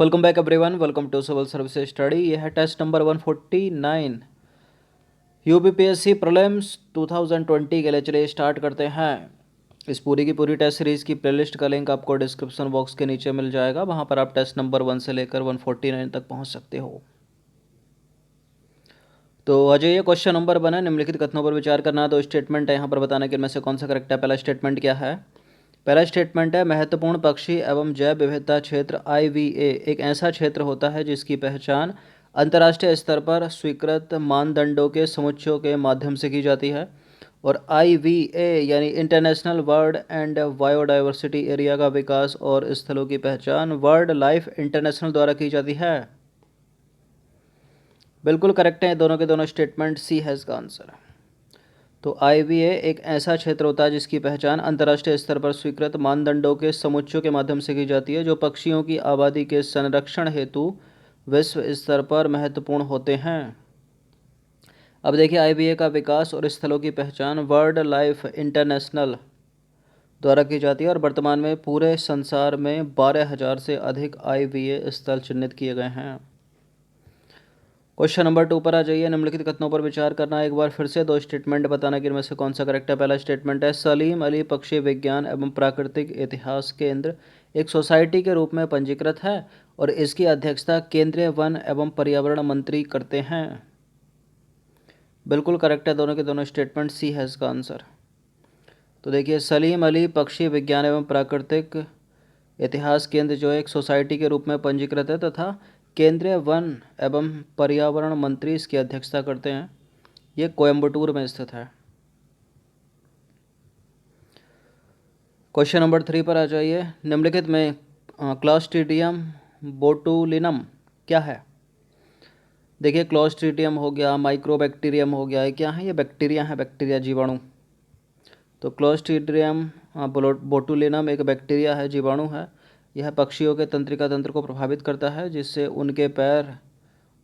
Welcome back everyone, welcome to civil service study. यह है test number 149 UPPSC prelims 2020 के लिए। चलिए स्टार्ट करते हैं। इस पूरी की पूरी टेस्ट सीरीज़ की प्लेलिस्ट का लिंक आपको डिस्क्रिप्शन बॉक्स के नीचे मिल जाएगा। वहां पर आप टेस्ट नंबर 1 से लेकर 149 तक पहुंच सकते हो। तो अजय, ये क्वेश्चन नंबर 1 है। निम्नलिखित कथनों पर विचार करना। तो स्टेटमेंट है यहाँ पर बताना कि इनमें से कौन सा करेक्ट है। पहला स्टेटमेंट क्या है? पहला स्टेटमेंट है, महत्वपूर्ण पक्षी एवं जैव विविधता क्षेत्र IVA एक ऐसा क्षेत्र होता है जिसकी पहचान अंतर्राष्ट्रीय स्तर पर स्वीकृत मानदंडों के समुच्चयों के माध्यम से की जाती है। और IVA यानी international bird and biodiversity area का विकास और स्थलों की पहचान वर्ल्ड लाइफ इंटरनेशनल द्वारा की जाती है। बिल्कुल करेक्ट है दोनों के दोनों स्टेटमेंट। सी है इसका आंसर। तो IVA एक ऐसा क्षेत्र होता है जिसकी पहचान अंतर्राष्ट्रीय स्तर पर स्वीकृत मानदंडों के समुच्चयों के माध्यम से की जाती है जो पक्षियों की आबादी के संरक्षण हेतु विश्व स्तर पर महत्वपूर्ण होते हैं। अब देखिए, IVA का विकास और स्थलों की पहचान वर्ल्ड लाइफ इंटरनेशनल द्वारा की जाती है और वर्तमान में पूरे संसार में 12,000 से अधिक IVA स्थल चिन्हित किए गए हैं। क्वेश्चन नंबर 2 पर आ जाइए। निम्नलिखित कथनों पर विचार करना। एक बार फिर से दो स्टेटमेंट बताना कि इनमें से कौन सा करेक्ट है। पहला स्टेटमेंट है, सलीम अली पक्षी विज्ञान एवं प्राकृतिक इतिहास केंद्र एक सोसाइटी के रूप में पंजीकृत है और इसकी अध्यक्षता केंद्रीय वन एवं पर्यावरण मंत्री करते हैं। बिल्कुल करेक्ट है दोनों के दोनों स्टेटमेंट। सी है इसका आंसर। तो देखिए, सलीम अली पक्षी विज्ञान एवं प्राकृतिक इतिहास केंद्र जो एक सोसाइटी के रूप में पंजीकृत है तथा केंद्रीय वन एवं पर्यावरण मंत्री इसकी अध्यक्षता करते हैं। ये कोयम्बटूर में स्थित है। क्वेश्चन नंबर 3 पर आ जाइए। निम्नलिखित में क्लॉस्ट्रीडियम बोटुलिनम क्या है? देखिए, क्लॉस्ट्रीडियम हो गया, माइक्रोबैक्टीरियम हो गया, ये क्या है? ये बैक्टीरिया है, बैक्टीरिया जीवाणु। तो क्लॉस्ट्रीडियम बोटुलिनम एक बैक्टीरिया है, जीवाणु है। यह पक्षियों के तंत्रिका तंत्र को प्रभावित करता है जिससे उनके पैर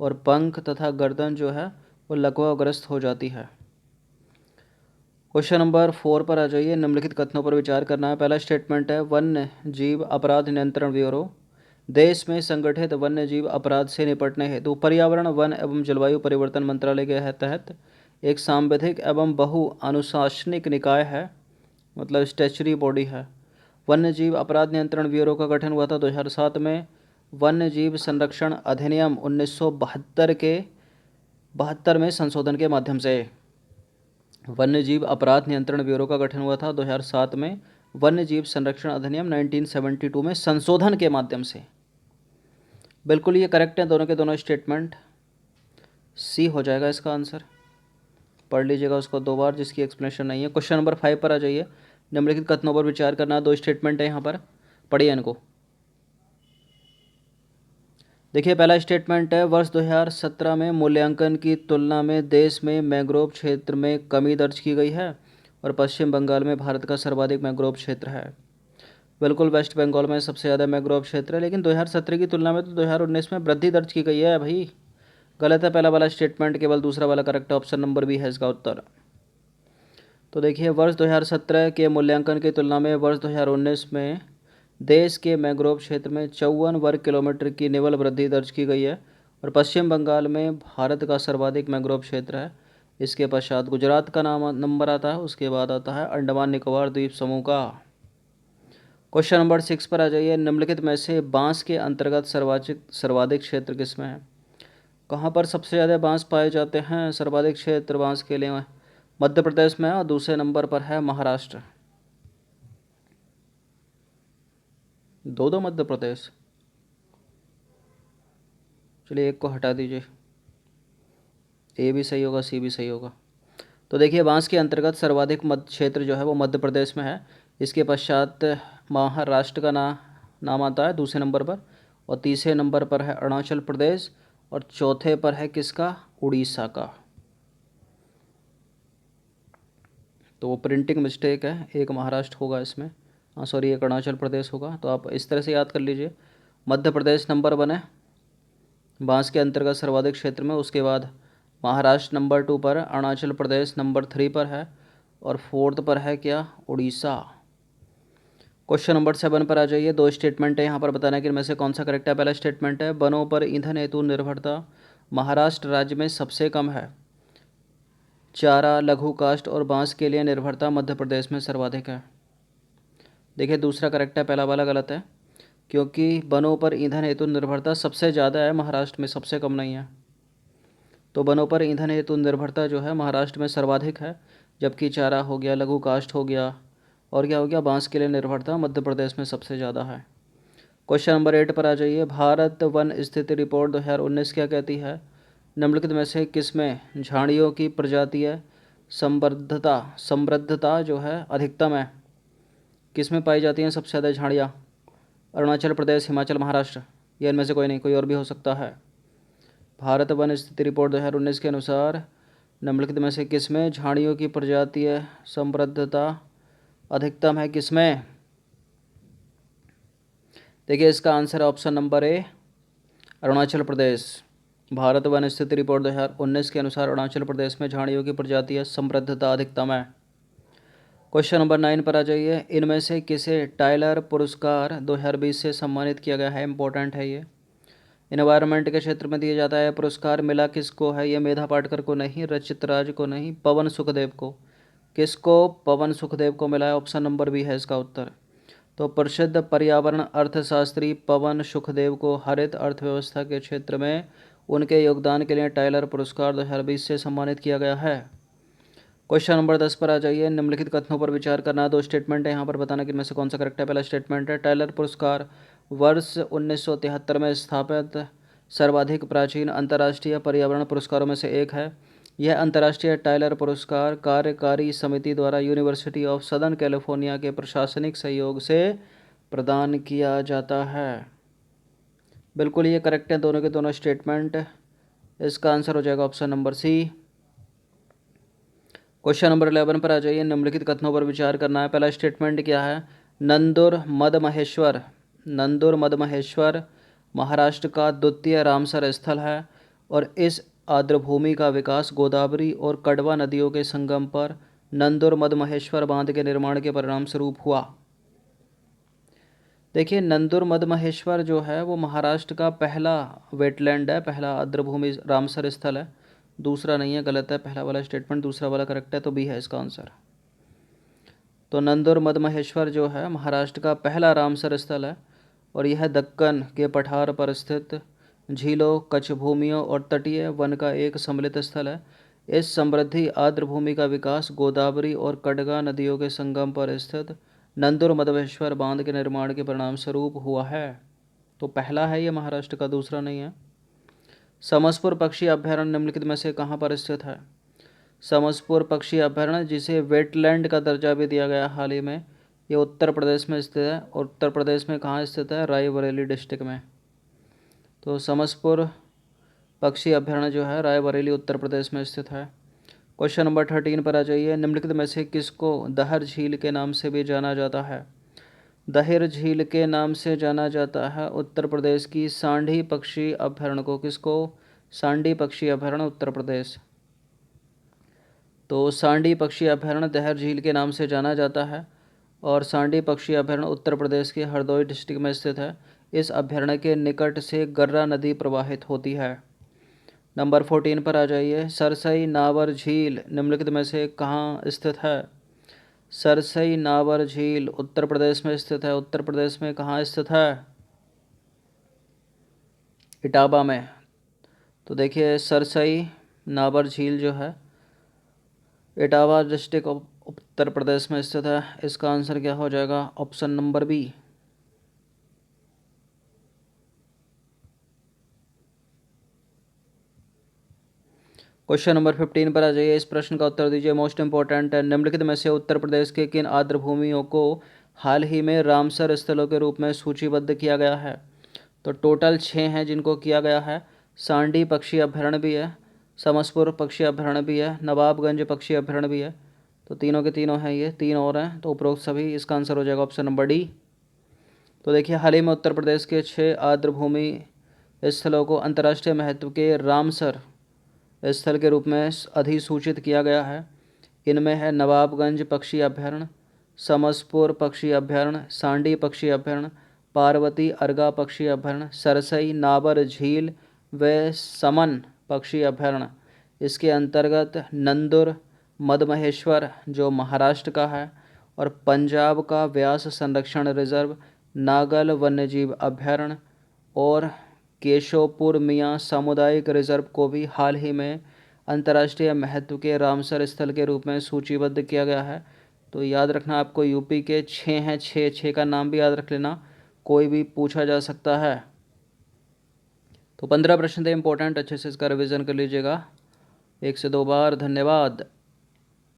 और पंख तथा गर्दन जो है वो लकवाग्रस्त हो जाती है। क्वेश्चन नंबर 4 पर आ जाइए। निम्नलिखित कथनों पर विचार करना है। पहला स्टेटमेंट है, वन्य जीव अपराध नियंत्रण ब्यूरो देश में संगठित वन्य जीव अपराध से निपटने हेतु पर्यावरण वन एवं जलवायु परिवर्तन मंत्रालय के तहत एक सांविधिक एवं बहु अनुशासनिक निकाय है, मतलब स्टैच्यूटरी बॉडी है। वन्य जीव अपराध नियंत्रण ब्यूरो का गठन हुआ था 2007 में वन्य जीव संरक्षण अधिनियम 1972 के 72 में संशोधन के माध्यम से। वन्य जीव अपराध नियंत्रण ब्यूरो का गठन हुआ था 2007 में वन्य जीव संरक्षण अधिनियम 1972 में संशोधन के माध्यम से। बिल्कुल ये करेक्ट है दोनों के दोनों स्टेटमेंट। सी हो जाएगा इसका आंसर। पढ़ लीजिएगा उसको 2 बार, जिसकी एक्सप्लेनेशन नहीं है। क्वेश्चन नंबर 5 पर आ जाइए। निम्नलिखित कथनों पर विचार करना। 2 स्टेटमेंट है यहाँ पर, पढ़िए इनको। देखिए, पहला स्टेटमेंट है, वर्ष 2017 में मूल्यांकन की तुलना में देश में मैंग्रोव क्षेत्र में कमी दर्ज की गई है और पश्चिम बंगाल में भारत का सर्वाधिक मैंग्रोव क्षेत्र है। बिल्कुल, वेस्ट बंगाल में सबसे ज़्यादा मैंग्रोव क्षेत्र है, लेकिन 2017 की तुलना में तो 2019 में वृद्धि दर्ज की गई है भाई। गलत है पहला वाला स्टेटमेंट, केवल दूसरा वाला करेक्ट। ऑप्शन नंबर बी है इसका उत्तर। तो देखिए, वर्ष 2017 के मूल्यांकन की तुलना में वर्ष 2019 में देश के मैंग्रोव क्षेत्र में 54 वर्ग किलोमीटर की निवल वृद्धि दर्ज की गई है और पश्चिम बंगाल में भारत का सर्वाधिक मैंग्रोव क्षेत्र है। इसके पश्चात गुजरात का नाम नंबर आता है, उसके बाद आता है अंडमान निकोबार द्वीप समूह का। क्वेश्चन नंबर 6 पर आ जाइए। निम्नलिखित में से बांस के अंतर्गत सर्वाधिक क्षेत्र किसमें है? कहाँ पर सबसे ज़्यादा बांस पाए जाते हैं? सर्वाधिक क्षेत्र बांस के लिए मध्य प्रदेश में है और दूसरे नंबर पर है महाराष्ट्र। दो मध्य प्रदेश, चलिए एक को हटा दीजिए। ए भी सही होगा, सी भी सही होगा। तो देखिए, बांस के अंतर्गत सर्वाधिक मध्य क्षेत्र जो है वो मध्य प्रदेश में है। इसके पश्चात महाराष्ट्र का नाम आता है दूसरे नंबर पर, और तीसरे नंबर पर है अरुणाचल प्रदेश, और चौथे पर है किसका? उड़ीसा का। तो वो प्रिंटिंग मिस्टेक है, एक महाराष्ट्र होगा इसमें, हाँ सॉरी, एक अरुणाचल प्रदेश होगा। तो आप इस तरह से याद कर लीजिए। मध्य प्रदेश नंबर 1 है बांस के अंतर्गत सर्वाधिक क्षेत्र में, उसके बाद महाराष्ट्र नंबर 2 पर, अरुणाचल प्रदेश नंबर 3 पर है, और 4th पर है क्या? उड़ीसा। क्वेश्चन नंबर 7 पर आ जाइए। 2 स्टेटमेंट है यहाँ पर, बताना है कि इनमें से कौन सा करेक्ट है। पहला स्टेटमेंट है, वनों पर ईंधन हेतु निर्भरता महाराष्ट्र राज्य में सबसे कम है। चारा, लघु काष्ठ और बांस के लिए निर्भरता मध्य प्रदेश में सर्वाधिक है। देखिए दूसरा करेक्ट है, पहला वाला गलत है, क्योंकि वनों पर ईंधन हेतु निर्भरता सबसे ज़्यादा है महाराष्ट्र में, सबसे कम नहीं है। तो वनों पर ईंधन हेतु निर्भरता जो है महाराष्ट्र में सर्वाधिक है, जबकि चारा हो गया, लघु काष्ठ हो गया और क्या हो गया, बांस के लिए निर्भरता मध्य प्रदेश में सबसे ज़्यादा है। क्वेश्चन नंबर 8 पर आ जाइए। भारत वन स्थिति रिपोर्ट 2019 क्या कहती है? निम्नलिखित में से किसमें झाड़ियों की प्रजातीय समृद्धता जो है अधिकतम है? किसमें पाई जाती हैं सबसे ज़्यादा झाड़ियाँ? अरुणाचल प्रदेश, हिमाचल, महाराष्ट्र, या इनमें से कोई नहीं, कोई और भी हो सकता है। भारत वन स्थिति रिपोर्ट 2019 के अनुसार निम्नलिखित में से किसमें झाड़ियों की प्रजातीय समृद्धता अधिकतम है? किसमें? देखिए इसका आंसर है option number A, Arunachal Pradesh. Bharat one स्थिति रिपोर्ट 2019 के अनुसार अरुणाचल प्रदेश में झाड़ियों की प्रजातीय समृद्धता अधिकतम है। क्वेश्चन नंबर 9 पर आ जाइए। इनमें से किसे टाइलर पुरस्कार 2020 से सम्मानित किया गया है? इंपॉर्टेंट है ये, इन्वायरमेंट के क्षेत्र में दिया जाता है। पुरस्कार मिला किसको है? ये मेधा पाटकर को नहीं, रचित राज को नहीं, पवन सुखदेव को। किसको? पवन सुखदेव को मिला है। ऑप्शन नंबर बी है इसका उत्तर। तो प्रसिद्ध पर्यावरण अर्थशास्त्री पवन सुखदेव को हरित अर्थव्यवस्था के क्षेत्र में उनके योगदान के लिए टाइलर पुरस्कार 2020 से सम्मानित किया गया है। क्वेश्चन नंबर 10 पर आ जाइए। निम्नलिखित कथनों पर विचार करना। 2 स्टेटमेंट है यहाँ पर, बताना कि इनमें से कौन सा करेक्ट है। पहला स्टेटमेंट है, टाइलर पुरस्कार वर्ष 1973 में स्थापित सर्वाधिक प्राचीन अंतर्राष्ट्रीय पर्यावरण पुरस्कारों में से एक है। यह अंतर्राष्ट्रीय टाइलर पुरस्कार कार्यकारी समिति द्वारा यूनिवर्सिटी ऑफ सदर्न कैलिफोर्निया के प्रशासनिक सहयोग से प्रदान किया जाता है। बिल्कुल ये करेक्ट है दोनों के दोनों स्टेटमेंट। इसका आंसर हो जाएगा option number C. Question number 11 पर आ जाइए। निम्नलिखित कथनों पर विचार करना है। पहला स्टेटमेंट क्या है? नंदुर मद महेश्वर महाराष्ट्र का द्वितीय रामसर स्थल है और इस आर्द्रभूमि का विकास गोदावरी और कड़वा नदियों के संगम पर नंदुर मद महेश्वर बांध के निर्माण के परिणाम स्वरूप हुआ। देखिए नंदुर मद महेश्वर जो है वो महाराष्ट्र का पहला वेटलैंड है, पहला आर्द्रभूमि रामसर स्थल है। दूसरा नहीं है, गलत है पहला वाला स्टेटमेंट, दूसरा वाला करेक्ट है, तो बी है इसका आंसर। तो नंदुर मद महेश्वर जो है महाराष्ट्र का पहला रामसर स्थल है और यह दक्कन के पठार पर स्थित झीलों, कच्छ भूमियों और तटीय वन का एक सम्मिलित स्थल है। इस समृद्धि आर्द्रभूमि का विकास गोदावरी और कड़गा नदियों के संगम पर स्थित नंदुर मद महेश्वर बांध के निर्माण के परिणाम स्वरूप हुआ है। तो पहला है ये महाराष्ट्र का, दूसरा नहीं है। समसपुर पक्षी अभ्यारण्य निम्नलिखित में से कहाँ पर स्थित है? समसपुर पक्षी अभ्यारण्य, जिसे वेटलैंड का दर्जा भी दिया गया हाल ही में, ये उत्तर प्रदेश में स्थित है। और उत्तर प्रदेश में कहाँ स्थित है? रायबरेली डिस्ट्रिक्ट में। तो समसपुर पक्षी अभ्यारण्य जो है रायबरेली उत्तर प्रदेश में स्थित है। क्वेश्चन नंबर 13 पर आ जाइए। निम्नलिखित में से किसको दहर झील के नाम से भी जाना जाता है? दहिर झील के नाम से जाना जाता है उत्तर प्रदेश की सांडी पक्षी अभ्यारण्य को। किसको? सांडी पक्षी अभ्यारण्य उत्तर प्रदेश। तो सांडी पक्षी अभ्यारण्य दहर झील के नाम से जाना जाता है और सांडी पक्षी अभ्यारण्य उत्तर प्रदेश के हरदोई डिस्ट्रिक्ट में स्थित है। इस अभ्यारण्य के निकट से गर्रा नदी प्रवाहित होती है। नंबर 14 पर आ जाइए। सरसई नावर झील निम्नलिखित में से कहाँ स्थित है? सरसई नावर झील उत्तर प्रदेश में स्थित है। उत्तर प्रदेश में कहाँ स्थित है? इटावा में। तो देखिए सरसई नावर झील जो है इटावा डिस्ट्रिक्ट उत्तर प्रदेश में स्थित है। इसका आंसर क्या हो जाएगा? Option number B. Question number 15 पर आ जाइए। इस प्रश्न का उत्तर दीजिए, मोस्ट इंपॉर्टेंट है। निम्नलिखित में से उत्तर प्रदेश के किन आर्द्रभूमियों को हाल ही में रामसर स्थलों के रूप में सूचीबद्ध किया गया है? तो टोटल 6 हैं जिनको किया गया है। सांडी पक्षी अभ्यारण्य भी है, समसपुर पक्षी अभ्यारण्य भी है, नवाबगंज पक्षी अभ्यारण्य भी है। तो तीनों के तीनों हैं, ये 3 और हैं, तो उपरोक्त सभी। इसका आंसर हो जाएगा ऑप्शन नंबर डी। तो देखिए हाल ही में उत्तर प्रदेश के 6 आर्द्रभूमि स्थलों को अंतर्राष्ट्रीय महत्व के रामसर स्थल के रूप में अधिसूचित किया गया है। इनमें है नवाबगंज पक्षी अभ्यारण्य, समसपुर पक्षी अभयारण्य, सांडी पक्षी अभयारण्य, पार्वती अर्गा पक्षी अभयारण्य, सरसई नाबर झील व समन पक्षी अभयारण्य। इसके अंतर्गत नंदुर मदमहेश्वर जो महाराष्ट्र का है, और पंजाब का व्यास संरक्षण रिजर्व, नागल वन्यजीव अभयारण्य और केशवपुर मियाँ सामुदायिक रिजर्व को भी हाल ही में अंतर्राष्ट्रीय महत्व के रामसर स्थल के रूप में सूचीबद्ध किया गया है। तो याद रखना आपको यूपी के 6 हैं, 6 का नाम भी याद रख लेना, कोई भी पूछा जा सकता है। तो 15 प्रश्न थे इंपॉर्टेंट, अच्छे से इसका रिवीजन कर लीजिएगा 1 से 2 बार। धन्यवाद।